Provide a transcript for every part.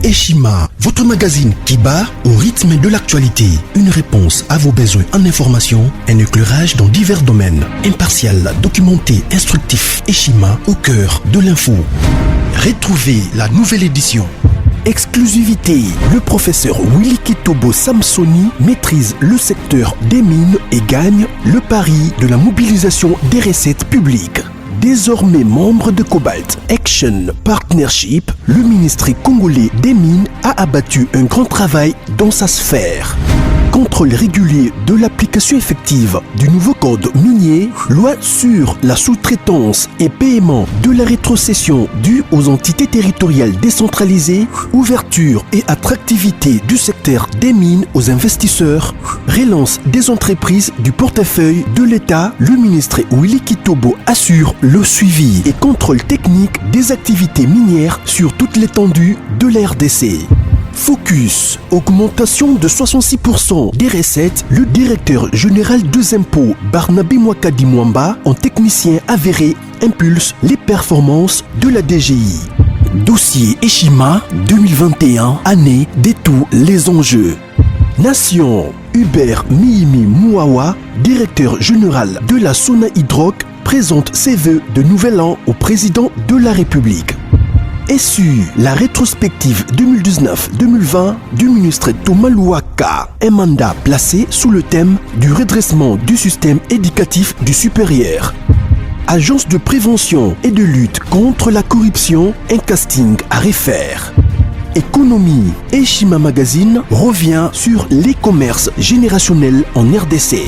Eshima, votre magazine qui bat au rythme de l'actualité. Une réponse à vos besoins en information, un éclairage dans divers domaines. Impartial, documenté, instructif. Eshima au cœur de l'info. Retrouvez la nouvelle édition. Exclusivité, le professeur Willy Kitobo Samsoni maîtrise le secteur des mines et gagne le pari de la mobilisation des recettes publiques. Désormais membre de Cobalt Action Partnership, le ministère congolais des Mines a abattu un grand travail dans sa sphère. Contrôle régulier de l'application effective du nouveau code minier, loi sur la sous-traitance et paiement de la rétrocession due aux entités territoriales décentralisées, ouverture et attractivité du secteur des mines aux investisseurs, relance des entreprises du portefeuille de l'État, le ministre Willy Kitobo assure le suivi et contrôle technique des activités minières sur toute l'étendue de la RDC. Focus, augmentation de 66% des recettes, le directeur général des impôts Barnabé Mwakadi Mwamba, en technicien avéré, impulse les performances de la DGI. Dossier Eshima 2021, année de tous les enjeux. Nation, Hubert Mihimi Mouawa, directeur général de la Sona Hydroc, présente ses vœux de nouvel an au président de la République. SU, la rétrospective 2019-2020 du ministre Thomas Louaka, un mandat placé sous le thème du redressement du système éducatif du supérieur. Agence de prévention et de lutte contre la corruption, un casting à refaire. Économie, Eshima Magazine revient sur les commerces générationnels en RDC.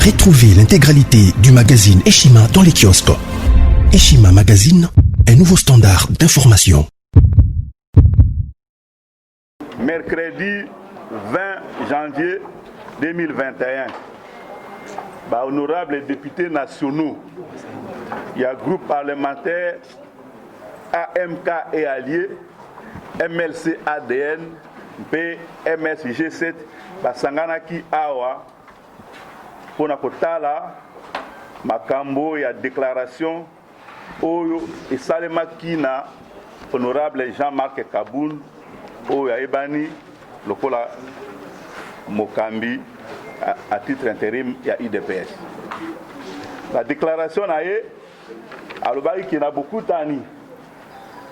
Retrouvez l'intégralité du magazine Eshima dans les kiosques. Eshima Magazine, un nouveau standard d'information. Mercredi 20 janvier 2021, honorables députés nationaux, il y a groupe parlementaire AMK et alliés, MLC ADN, PMS G7, Basanganaki Awa, pour Nakotala, Makambo, il y a déclaration. Oyo et Salemaki na honorable Jean-Marc Kaboun Oyo Ebani Lokola Mokambi à titre intérim il y a IDPS. La déclaration a eu à l'Obari qui n'a beaucoup d'années.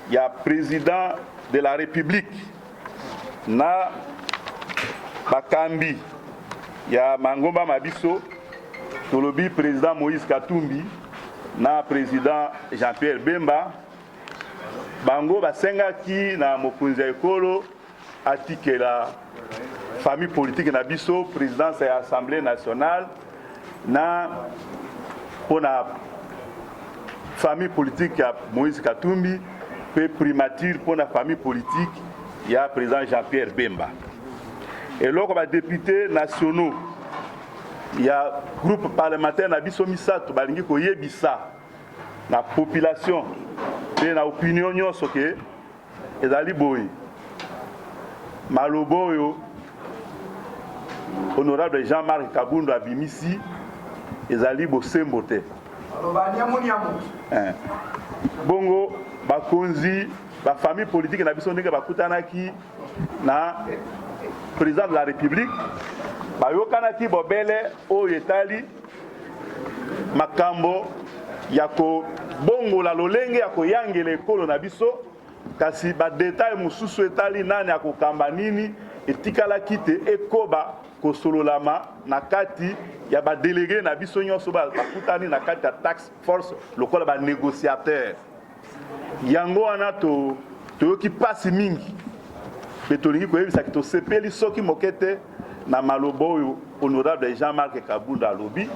Il y a président de la République na Bakambi, il y a Mangomba Mabiso, Tolobi président Moïse Katumbi. Na président Jean-Pierre Bemba bango basengaki na mokonzi ekolo atike la famille politique na biso présidence et assemblée nationale na pona famille politique ya Moïse Katumbi pe primature pona famille politique ya président Jean-Pierre Bemba et loko ba députés nationaux. Il y a un groupe parlementaire na biso misato balingi koyebisa na population et na opinion nyonso ke ezali boy maloboyo honorable Jean-Marc Kabound abimisi ezali bosembo te bongo bakonzi ba famille politique na biso ndenge bakutanaki na président de la République bayokanaki bobele oyo etali makambo yako bongo la lolenge yako yangele ekolo na biso kasi ba detail mususu etali nani yako kamba nini etikala kite ekoba kosololama na kati ya ba délégué na biso nyonso bakutani na kati ya task force lokola ba négociateur yango wana toyoki pasi mingi betolingi koyebisa ki tosepeli soki mokete na maloba oyo honorable Jean-Marc Kabound alobi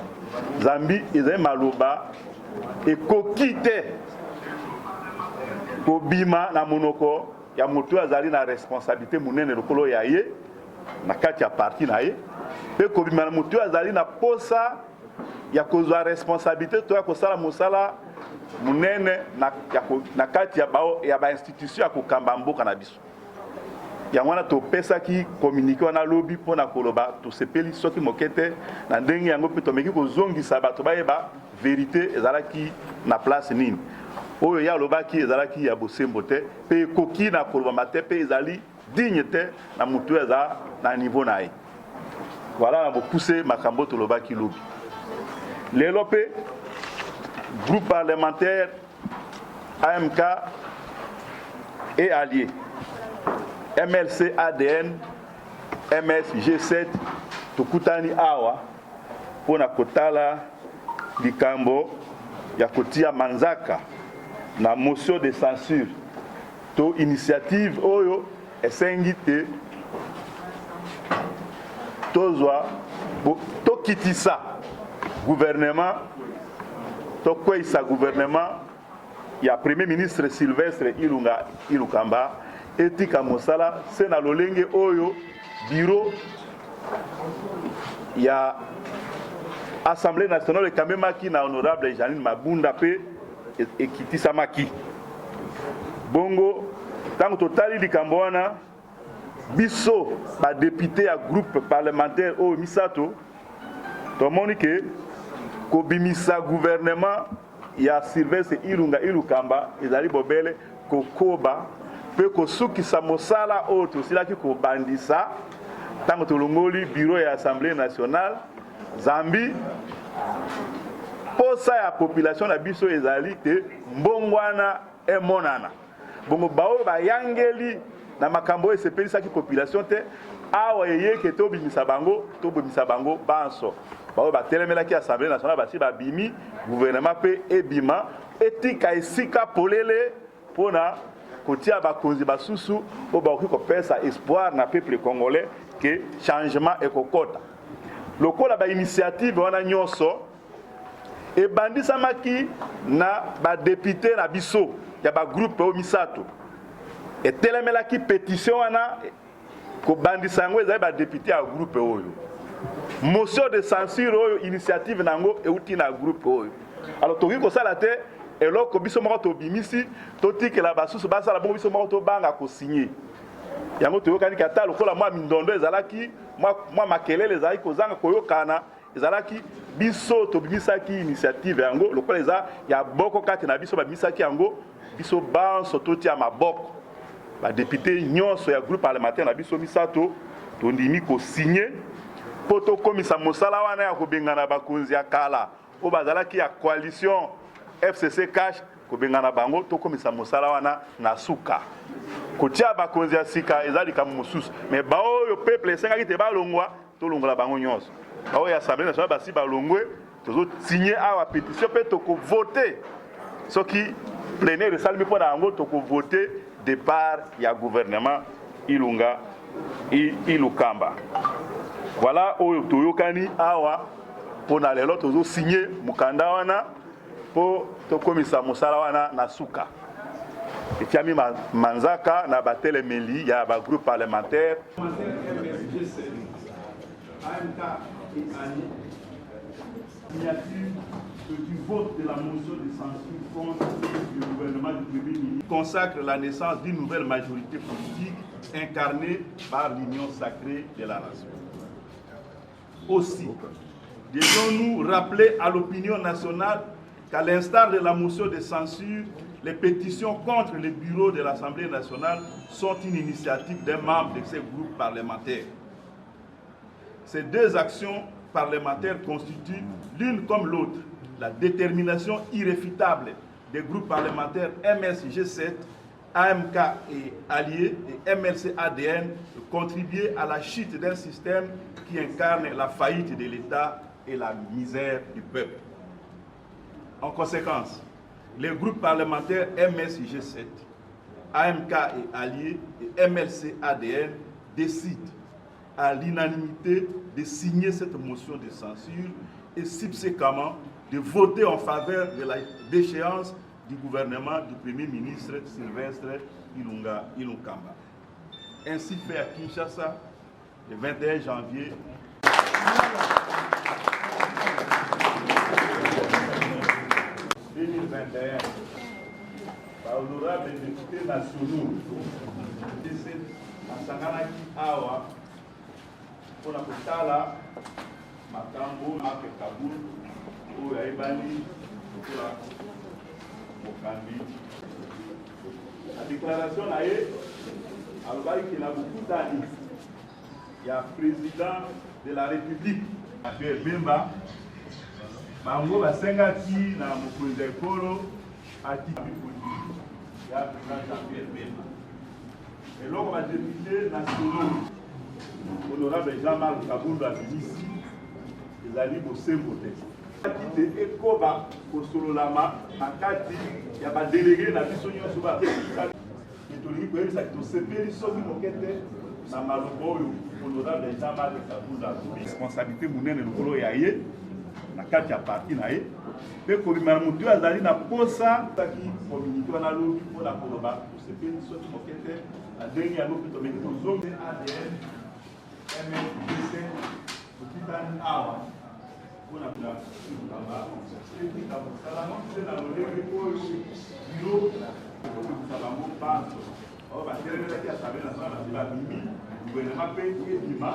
Zambi ezali maloba ekoki te kobima na monoko ya moto azali na responsabilité munene lokolo ya ye na kati ya parti na ye pe kobima na moto azali na posa ya kozwa responsabilité to ya kosala mosala munene na kati ya ba institution ya kokamba mboka na biso. yango wana topesaki communiqué wana lobi pona koloba tosepeli soki mokete na ndenge yango pe tomeki kozongisa bato bayeba vérité ezalaki na place nini oyo ya lobaki ezalaki ya bosembo te pe koki na kolobama te pe ezali digne te na mutu eza na niveau na ye. Voilà na bopousse makambo tolobaki lobi. Lelo pe groupe parlementaire AMK et alliés MLC ADN MS G7 tokutani awa pona kotala likambo ya kotia manzaka na motion de censure to initiative oyo esengi te tozwa tokitisa gouvernement tokweyisa gouvernement ya premier ministre Sylvestre Ilukamba etika mosala se na lolenge oyo bureau ya Assemblée nationale ekamemaki na honorable Janine Mabunda pe ekitisamaki. Bongo tango totali likambo wana biso ba député ya groupe parlementaire oyo misato tomoni ke kobimisa gouvernement ya Sylvestre Ilukamba ezali bobele kokoba pe kosukisa mosala oyo tosilaki kobandisa tango tolongoli bureau ya Assemblée nationale Zambi posa ya population na biso ezali te mbongwana emonana. Bongo bao bayangeli na makambo esepelisaki population te awa yeke tobimisa bango banso. Bao batelemelaki Assemblée nationale basi babimi gouvernement pe ebima etika esika polele pona kotia bakonzi basusu o bakoki kopesa espoir na peuple congolais que changement ekokota. Lokola ba initiative wana nyonso ebandisamaki na ba député na biso ya ba groupe o misato etelemelaki pétition wana ko bandisa ngo ezali ba député ya groupe oyo motion de censure oyo initiative nango euti na groupe oyo. Alors toki ko sala te eloko biso moko to bimisi totikela basusu basala bongo biso moko to banga ko signer yango toyokani kata lokola mwa mindondo ezalaki mwa makelele ezalaki kozanga koyokana ezalaki biso tobimisaki initiative yango lokola eza ya boko kati na biso babimisaki yango biso banso totia maboko ba député nyonso ya groupe parlementaire na biso misato tondimi ko signer poto komisa mosala wana ya kobengana bakonzi ya kala o bazalaki ya coalition FCC cash kobengana bango to komisa mosala wana na suka kotia bakonzi ya sika ezali kama mosusu mais baoyo peuple esengaki te balongwa to longola bango nyonso bao ya Assemblée nationale basi balongwe tozo signer awa pétition pe to ko voter soki plénière salmi pona yango to ko voter départ ya gouvernement Ilukamba. Voilà oyo toyokani awa pona lelo tozo signer mukanda wana po to komisa mosala wana na suka. Etiami manzaka na batelemeli ya ba groupe parlementaire du vote de la motion de censure contre le gouvernement du Premier ministre consacre la naissance d'une nouvelle majorité politique incarnée par l'union sacrée de la nation. Aussi, devons-nous rappeler à l'opinion nationale qu'à l'instar de la motion de censure, les pétitions contre le bureau de l'Assemblée nationale sont une initiative d'un membre de ces groupes parlementaires. Ces deux actions parlementaires constituent, l'une comme l'autre, la détermination irréfutable des groupes parlementaires MSG7, AMK et alliés et MLC ADN de contribuer à la chute d'un système qui incarne la faillite de l'État et la misère du peuple. En conséquence, les groupes parlementaires MSG7, AMK et alliés et MLC ADN décident à l'unanimité de signer cette motion de censure et subséquemment de voter en faveur de la déchéance du gouvernement du Premier ministre Sylvestre Ilukamba. Ainsi fait à Kinshasa le 21 janvier 2021 par honorable député nationaux asanganaki awa mpona kotala makambo Marc Kabul oyo ayebani lokola mokambi la déclaration na ye alobaki ke na bokutani ya président de la république Pierre Bemba bango basengaki na mokonzi ya ekolo atiki ya président Pierre Bemba eloko badepute nationaux honorable Jean-Marc Kabunda abimisi ezali bosembo te te ekoba kosololama na kati ya badelege na biso nyonso tolingi koyebisa tosepeli soki moke te na maloba oyo honorable Jean-Marc Kabunda responsabilité monene lokolo ya ye na kati ya parti na ye mpe kobima na motu azali na posa taki communité wana lobi mpona koloba tosepeli soki moke te na ndenge yango mpe tobengi tozongi ADN MLC tokitani awa mpona kaba etika mosalama mpe na lolenge oyo biro okokisa bango banso oyo batelemelaki asabe na sala basi babimi gouvernement mpe edima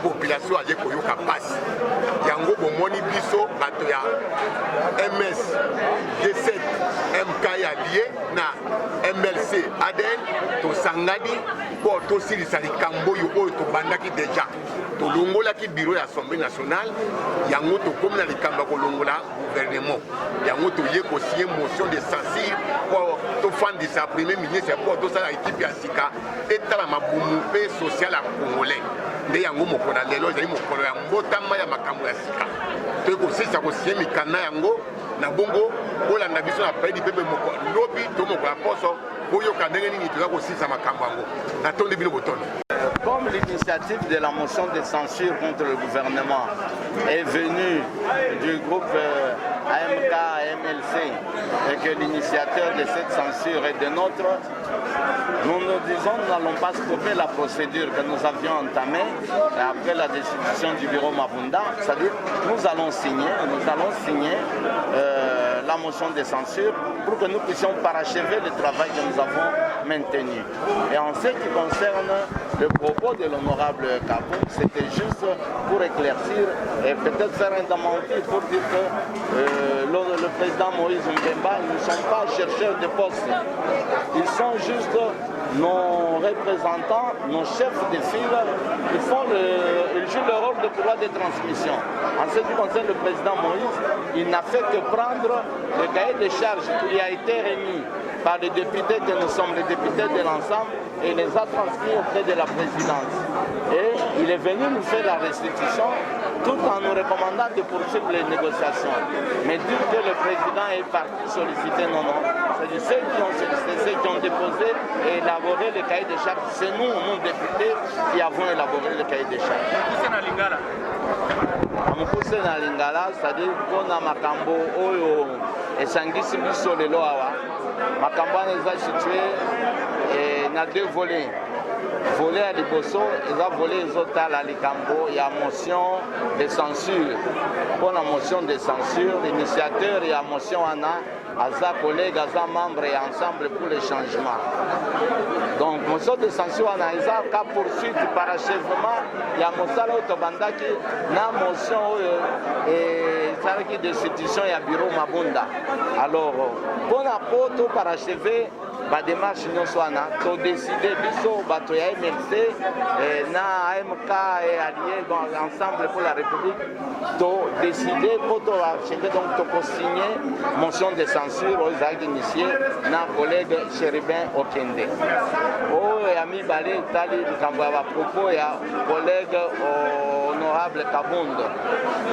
population aje koyoka pasi yango bomoni biso bato ya MS G7 MK ya lié na MLC ADN tosangani po tosilisa likambo oyo tobandaki deja tolongolaki bureau ya Assemblée nationale yango tokomi na likambo kolongola gouvernement yango toye kosigner motion de censure po tofandisa premier ministre po tosala équipe ya sika etala mabumu pe social ya congolais nde yango mokolo na lelo ezali mokolo ya mbotama ya makambo ya sika toyekosisa kosigner mikanda yango na bongo kolanda biso na paidi pepe moko lobi to mokola poso oyoka ndenge nini toza kosisa makambo yango natondi bino botono. Comme l'initiative de la motion de censure contre le gouvernement est venue du groupe AMK, MLC, et que l'initiateur de cette censure est de notre, nous nous disons nous n'allons pas stopper la procédure que nous avions entamée après la destitution du bureau Mabunda, c'est-à-dire nous allons signer la motion de censure pour que nous puissions parachever le travail que nous avons maintenu. Et en ce qui concerne le propos de l'honorable Kabou, c'était juste pour éclaircir et peut-être faire un démenti pour dire que le président Moïse Mbemba ne sont pas chercheurs de postes. Ils sont juste nos représentants, nos chefs de file, ils jouent le rôle de pouvoir de transmission. En ce qui concerne le président Moïse, il n'a fait que prendre le cahier de charges qui a été remis par les députés que nous sommes, les députés de l'ensemble, et les a transmis auprès de la présidence. Et il est venu nous faire la restitution tout en nous recommandant de poursuivre les négociations. Mais dire que le président est parti solliciter, non. C'est ceux qui ont sollicité, ceux qui ont déposé et élaboré le cahier de charges. C'est nous, nous députés, qui avons élaboré le cahier de charges. Amukuse na lingala, c'est-à-dire qu'on a makambo oyo esangisi biso lelo awa. Makambo est situé na deux volets. Volet à Liboso, ils ont volé les autres à la Likambo. Il y a motion de censure. Pour la motion de censure, l'initiateur, il y a motion Anna, Aza collègue, Aza membre et ensemble pour les changements. Donc, motion de censure Anna, ils ont qu'à poursuite par achèvement. Il y a Mosala Otobandaki, na motion et ça qui de destitution, il y a bureau Mabunda. Alors, pour la poto par achever, badémarche nyonso wana todécide biso bato ya MLC na AMK et allié ensemble pour la République todécide po toachende donc tokosigné motion de censure oyo ezalaki initié na collègue Chérubin Okende oyo ya mibale etali likambo ya bapropos ya collègue honorable Kabundo.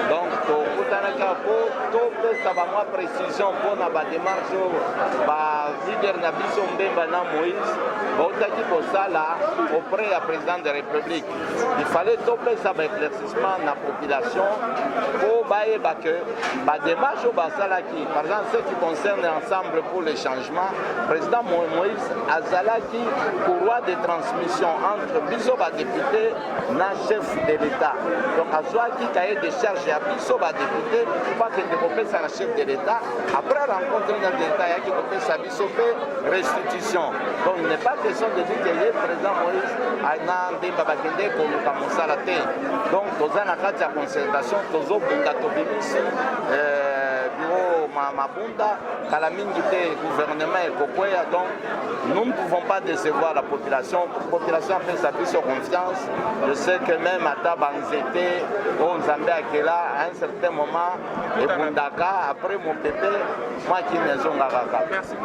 Donc tokutanaki po topesa bamwa précision mpona badémarche oyo balider na biso Mbemba na Moïse bautaki kosala auprès ya président de République. Il fallait topesa baéclaircissement na population po bayeba ke badémarche oyo basalaki par exemple ce qui concerne ensemble pour le changement président Moïse azalaki courroie de transmission entre biso badéputé na chef de l'État. Donc azwaki cahier de charge ya biso badéputé bakende kopesa na chef de l'État après rencontre na l'État yaki kopesa biso pe restitution. Donc il n'est pas question de dire que le président Moïse na Mbemba bakende koluka mosala te. Donc toza na kati ya concertation tozobunda tobimisi bureau mabunda kala mingi te gouvernement ekokwea. Donc nous ne pouvons pas décevoir la population. La population a fait sa biso confiance. Je sais que même ata banzete o nzambe akela à un certain moment ebundaka après mon pépé moi qui nezonga kaka. Merci.